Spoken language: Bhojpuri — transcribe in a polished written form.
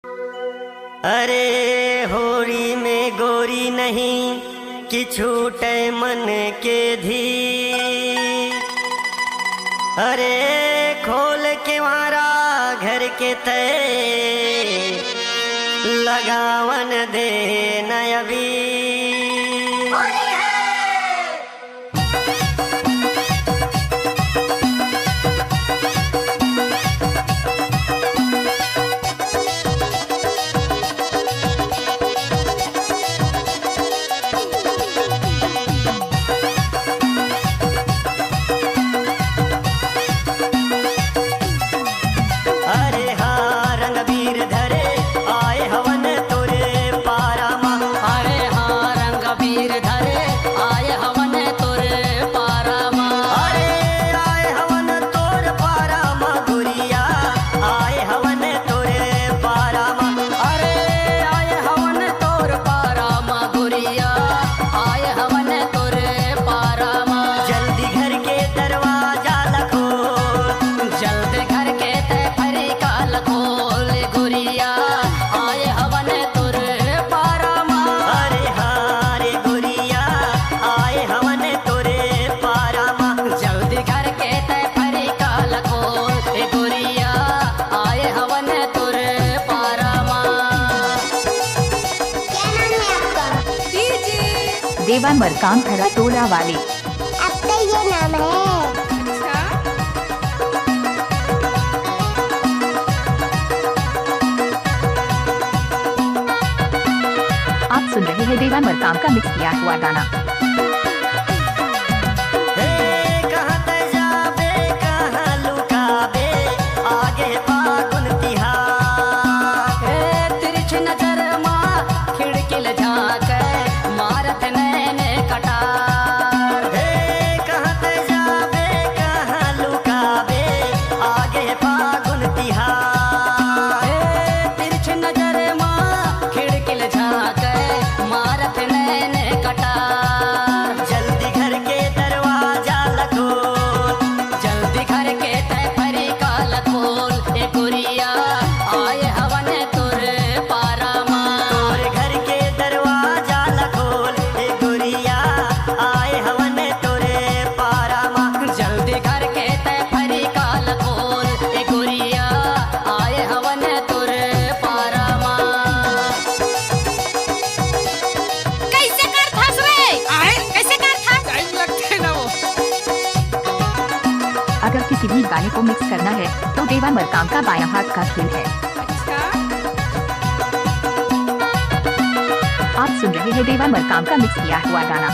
अरे होरी में गोरी नहीं कि छूटे मन के धी। अरे खोल के मारा घर के तय लगावन दे नयबी। देवा मरकाम खरा टोला वाले। अब तो ये नाम है। अच्छा? आप सुन रहे हैं देवा मरकाम का मिक्स किया हुआ गाना। अगर किसी भी गाने को मिक्स करना है तो देवा मरकाम का बायां हाथ का खेल है। अच्छा? आप सुन रहे हैं देवा मरकाम का मिक्स किया हुआ गाना।